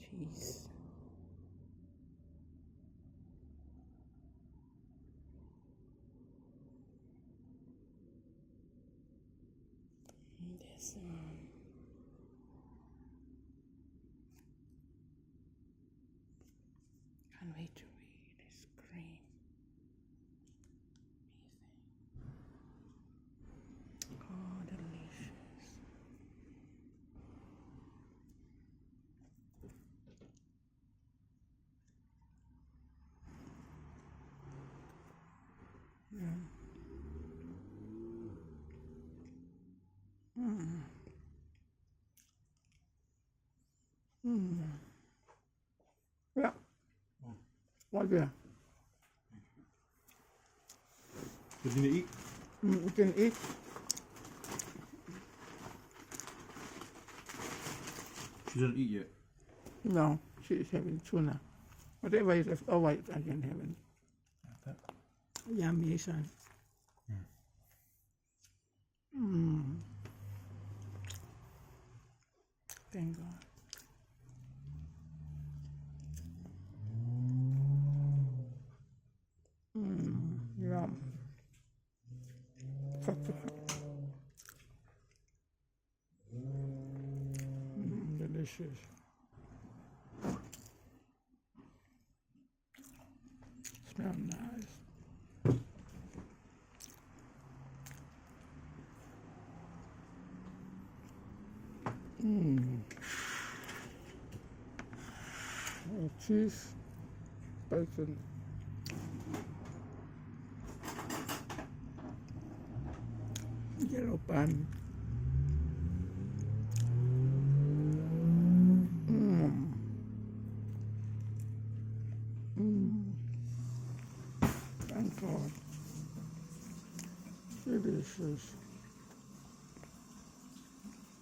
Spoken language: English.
cheese. This can't wait to read this cream. Amazing. Oh, delicious. Yeah. Ja. Wat weer? Did you eat? You can eat. She doesn't eat yet. No, she's having tuna. Whatever is left over, I can have it. Yummy, son. Thank God. Yum. Delicious. Smell nice. Cheese, bacon. Yellow pan. Thank God. Delicious.